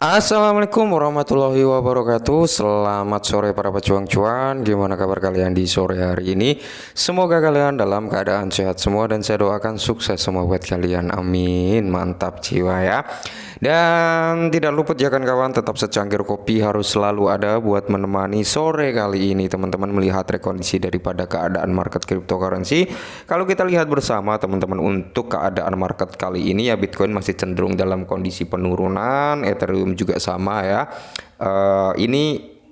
Assalamualaikum warahmatullahi wabarakatuh. Selamat sore para pejuang cuan. Gimana kabar kalian di sore hari ini? Semoga kalian dalam keadaan sehat semua dan saya doakan sukses semua buat kalian. Amin. Mantap jiwa ya. Dan tidak luput ya kan kawan, tetap secangkir kopi harus selalu ada buat menemani sore kali ini teman-teman melihat rekondisi daripada keadaan market cryptocurrency. Kalau kita lihat bersama teman-teman untuk keadaan market kali ini ya, Bitcoin masih cenderung dalam kondisi penurunan, Ethereum juga sama ya. Ini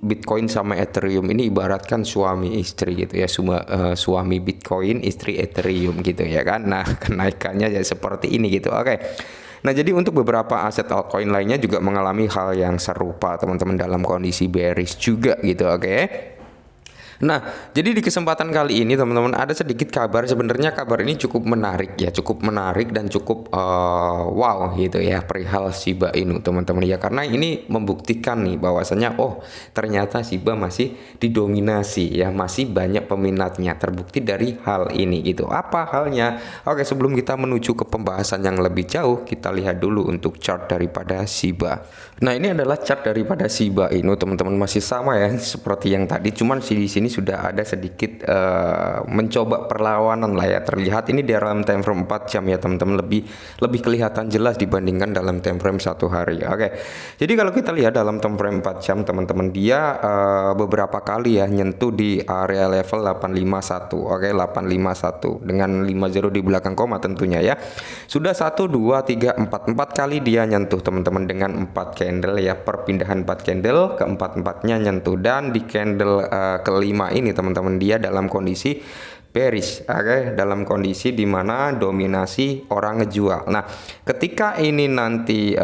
Bitcoin sama Ethereum ini ibaratkan suami istri gitu ya, suami Bitcoin, istri Ethereum gitu ya kan. Nah, kenaikannya ya seperti ini gitu. Oke. Nah, jadi untuk beberapa aset altcoin lainnya juga mengalami hal yang serupa teman-teman dalam kondisi bearish juga gitu, oke. Nah, jadi di kesempatan kali ini teman-teman ada sedikit kabar. Sebenarnya kabar ini cukup menarik ya, cukup menarik dan cukup wow gitu ya, perihal Shiba Inu teman-teman ya, karena ini membuktikan nih bahwasanya ternyata Shiba masih didominasi ya, masih banyak peminatnya. Terbukti dari hal ini gitu. Apa halnya? Oke, sebelum kita menuju ke pembahasan yang lebih jauh, kita lihat dulu untuk chart daripada Shiba. Nah, ini adalah chart daripada Shiba Inu teman-teman, masih sama ya seperti yang tadi, cuman di sini sudah ada sedikit mencoba perlawanan lah ya. Terlihat ini di dalam time frame 4 jam ya teman-teman, lebih kelihatan jelas dibandingkan dalam time frame 1 hari. Oke. Jadi kalau kita lihat dalam time frame 4 jam teman-teman, dia beberapa kali ya nyentuh di area level 851. Oke, 851 dengan 50 di belakang koma tentunya ya. Sudah 1 2 3 4 kali dia nyentuh teman-teman dengan 4 candle ya, perpindahan 4 candle ke 4-4-nya nyentuh, dan di candle kelima ini teman-teman dia dalam kondisi bearish, oke, dalam kondisi dimana dominasi orang ngejual. Nah, ketika ini nanti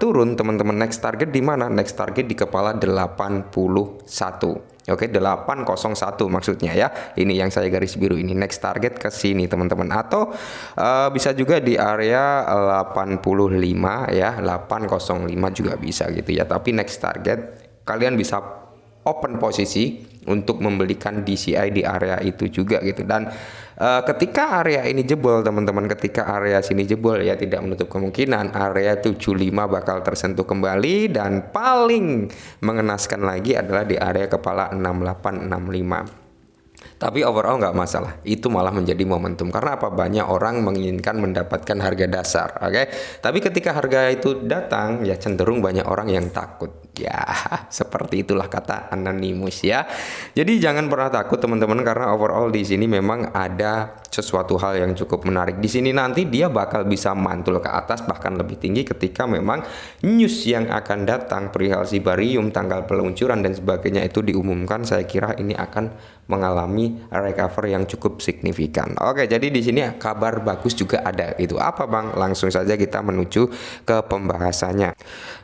turun teman-teman, next target di mana? Next target di kepala 81. Oke, 801 maksudnya ya. Ini yang saya garis biru ini, next target ke sini teman-teman, atau bisa juga di area 85 ya, 805 juga bisa gitu ya. Tapi next target kalian bisa open posisi untuk membelikan DCI di area itu juga gitu. Dan ketika area ini jebol teman-teman, ketika area sini jebol ya, tidak menutup kemungkinan area 75 bakal tersentuh kembali, dan paling mengenaskan lagi adalah di area kepala 6865. Tapi overall nggak masalah, itu malah menjadi momentum. Karena apa? Banyak orang menginginkan mendapatkan harga dasar, oke? Tapi ketika harga itu datang, ya cenderung banyak orang yang takut. Ya, seperti itulah kata Anonymous ya. Jadi jangan pernah takut teman-teman, karena overall di sini memang ada sesuatu hal yang cukup menarik. Di sini nanti dia bakal bisa mantul ke atas bahkan lebih tinggi ketika memang news yang akan datang perihal Shibarium, tanggal peluncuran dan sebagainya itu diumumkan. Saya kira ini akan mengalami recover yang cukup signifikan. Oke, jadi di sini kabar bagus juga ada. Itu apa, Bang? Langsung saja kita menuju ke pembahasannya.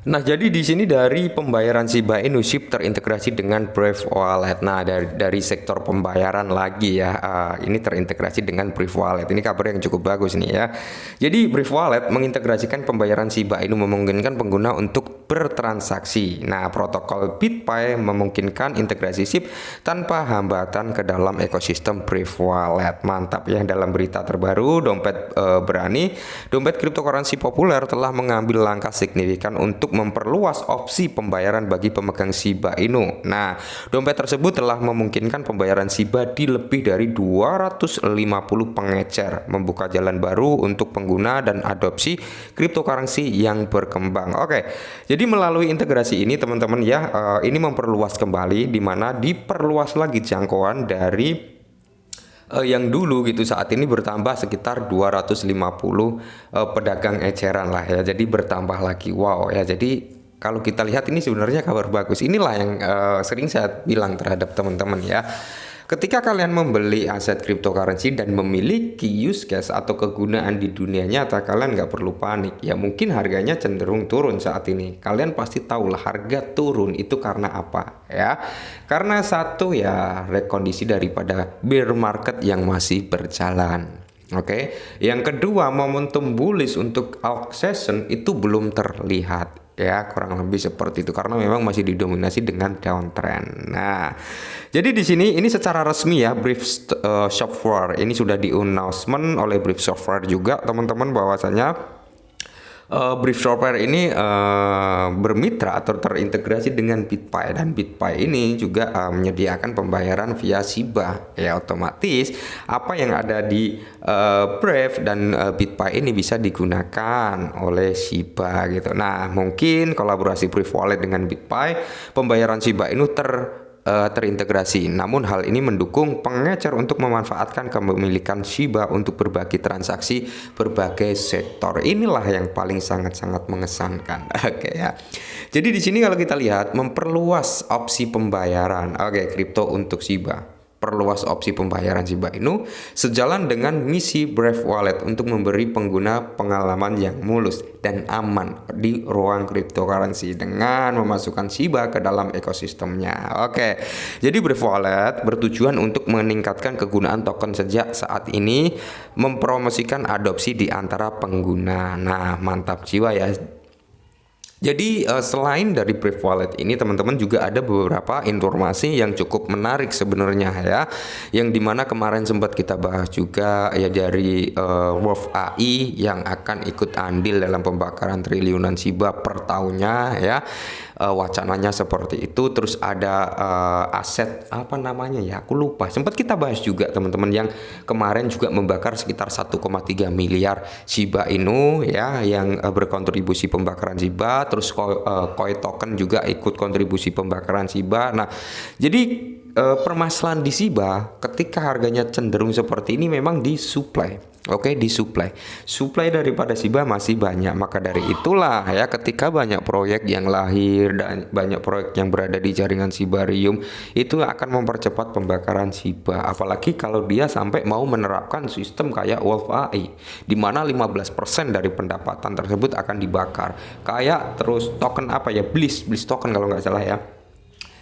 Nah, jadi di sini dari pembayaran Shiba Inu SHIB terintegrasi dengan Brave Wallet. Nah, dari sektor pembayaran lagi ya, ini terintegrasi dengan Brave Wallet. Ini kabar yang cukup bagus nih ya. Jadi Brave Wallet mengintegrasikan pembayaran Shiba Inu, memungkinkan pengguna untuk bertransaksi. Nah, protokol BitPay memungkinkan integrasi SHIB tanpa hambatan ke dalam ekosistem Brave Wallet. Mantap ya. Dalam berita terbaru, dompet berani, dompet cryptocurrency populer telah mengambil langkah signifikan untuk memperluas opsi pembayaran bagi pemegang Shiba Inu. Nah, dompet tersebut telah memungkinkan pembayaran Shiba di lebih dari 250 pengecer, membuka jalan baru untuk pengguna dan adopsi cryptocurrency yang berkembang. Oke, jadi melalui integrasi ini teman-teman ya, ini memperluas kembali, di mana diperluas lagi jangkauan dari yang dulu gitu. Saat ini bertambah sekitar 250 pedagang eceran lah ya, jadi bertambah lagi. Wow ya, jadi kalau kita lihat ini sebenarnya kabar bagus. Inilah yang sering saya bilang terhadap teman-teman ya. Ketika kalian membeli aset cryptocurrency dan memiliki use case atau kegunaan di dunia nyata, kalian nggak perlu panik. Ya mungkin harganya cenderung turun saat ini. Kalian pasti tahu lah harga turun itu karena apa ya. Karena satu ya, rekondisi daripada bear market yang masih berjalan. Oke. Yang kedua, momentum bullish untuk alt session itu belum terlihat. Ya, kurang lebih seperti itu, karena memang masih didominasi dengan downtrend. Nah, jadi di sini ini secara resmi ya, Brief Software ini sudah di announcement oleh Brief Software juga teman-teman, bahwasanya Brief Software ini bermitra atau terintegrasi dengan BitPay, dan BitPay ini juga menyediakan pembayaran via Shiba. Ya, otomatis apa yang ada di Brave dan BitPay ini bisa digunakan oleh Shiba gitu. Nah, mungkin kolaborasi Brave Wallet dengan BitPay, pembayaran Shiba ini terintegrasi. Namun hal ini mendukung pengecer untuk memanfaatkan kepemilikan Shiba untuk berbagi transaksi berbagai sektor. Inilah yang paling sangat-sangat mengesankan. Oke ya. Jadi di sini kalau kita lihat memperluas opsi pembayaran. Oke, kripto untuk Shiba. Perluas opsi pembayaran Shiba Inu sejalan dengan misi Brave Wallet untuk memberi pengguna pengalaman yang mulus dan aman di ruang cryptocurrency dengan memasukkan Shiba ke dalam ekosistemnya. Oke, jadi Brave Wallet bertujuan untuk meningkatkan kegunaan token sejak saat ini mempromosikan adopsi di antara pengguna. Nah, mantap jiwa ya. Jadi selain dari Brave Wallet ini teman-teman juga ada beberapa informasi yang cukup menarik sebenarnya ya, yang dimana kemarin sempat kita bahas juga ya dari Wolf AI yang akan ikut andil dalam pembakaran triliunan Shiba per tahunnya ya. Wacananya seperti itu. Terus ada aset apa namanya ya, aku lupa, sempat kita bahas juga teman-teman, yang kemarin juga membakar sekitar 1,3 miliar Shiba Inu ya, yang berkontribusi pembakaran Shiba. Terus Koi token juga ikut kontribusi pembakaran Shiba. Nah, jadi permasalahan di Shiba ketika harganya cenderung seperti ini memang disuplai. Oke, disuplai. Suplai daripada Shiba masih banyak. Maka dari itulah ya, ketika banyak proyek yang lahir dan banyak proyek yang berada di jaringan Shibarium, itu akan mempercepat pembakaran Shiba. Apalagi kalau dia sampai mau menerapkan sistem kayak Wolf AI, di mana 15% dari pendapatan tersebut akan dibakar. Kayak terus token apa ya, Bliss token kalau nggak salah ya,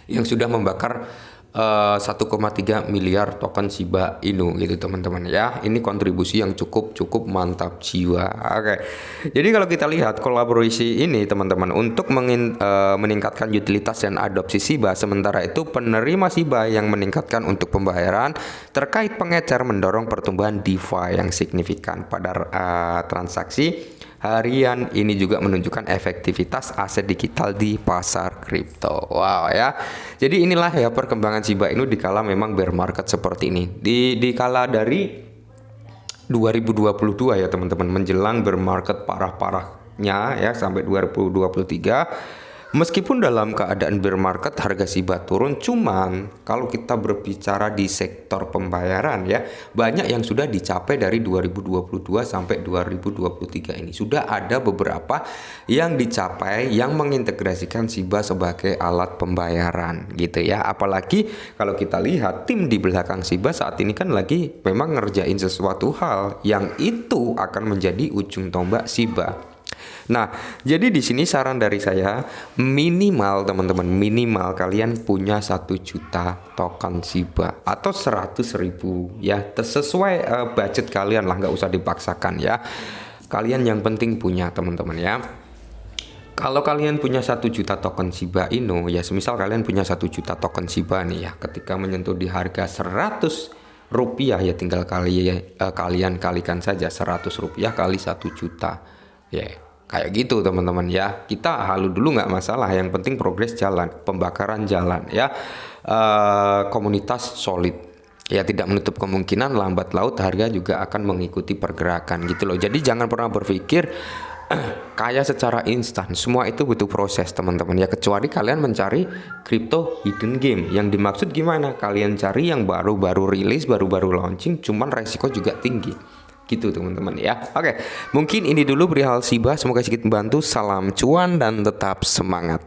yang sudah membakar 1,3 miliar token Shiba Inu gitu teman-teman ya. Ini kontribusi yang cukup mantap jiwa. Oke. Jadi kalau kita lihat kolaborasi ini teman-teman untuk meningkatkan utilitas dan adopsi Shiba, sementara itu penerima Shiba yang meningkatkan untuk pembayaran terkait pengecer mendorong pertumbuhan DeFi yang signifikan pada transaksi harian. Ini juga menunjukkan efektivitas aset digital di pasar kripto. Wow ya. Jadi inilah ya perkembangan Shiba Inu dikala memang bear market seperti ini. Dikala dari 2022 ya teman-teman, menjelang bear market parah-parahnya ya sampai 2023. Meskipun dalam keadaan bear market harga Shiba turun, cuman kalau kita berbicara di sektor pembayaran ya, banyak yang sudah dicapai dari 2022 sampai 2023 ini. Sudah ada beberapa yang dicapai yang mengintegrasikan Shiba sebagai alat pembayaran gitu ya. Apalagi kalau kita lihat tim di belakang Shiba saat ini kan lagi memang ngerjain sesuatu hal yang itu akan menjadi ujung tombak Shiba. Nah, jadi di sini saran dari saya, minimal teman-teman, minimal kalian punya 1 juta token Shiba atau 100.000 ya, sesuai budget kalian lah, nggak usah dipaksakan ya. Kalian yang penting punya teman-teman ya. Kalau kalian punya 1 juta token Shiba Inu ya, semisal kalian punya 1 juta token Shiba nih ya, ketika menyentuh di harga 100 rupiah ya, tinggal kalian kalikan saja 100 rupiah kali 1 juta ya. Kayak gitu teman-teman ya. Kita halu dulu nggak masalah, yang penting progres jalan, pembakaran jalan ya. Komunitas solid ya, tidak menutup kemungkinan lambat laut harga juga akan mengikuti pergerakan gitu loh. Jadi jangan pernah berpikir kaya secara instan. Semua itu butuh proses teman-teman ya, kecuali kalian mencari crypto hidden game. Yang dimaksud gimana? Kalian cari yang baru-baru rilis, baru-baru launching, cuman resiko juga tinggi gitu teman-teman ya. Oke, mungkin ini dulu perihal Shiba, semoga sedikit membantu. Salam cuan dan tetap semangat.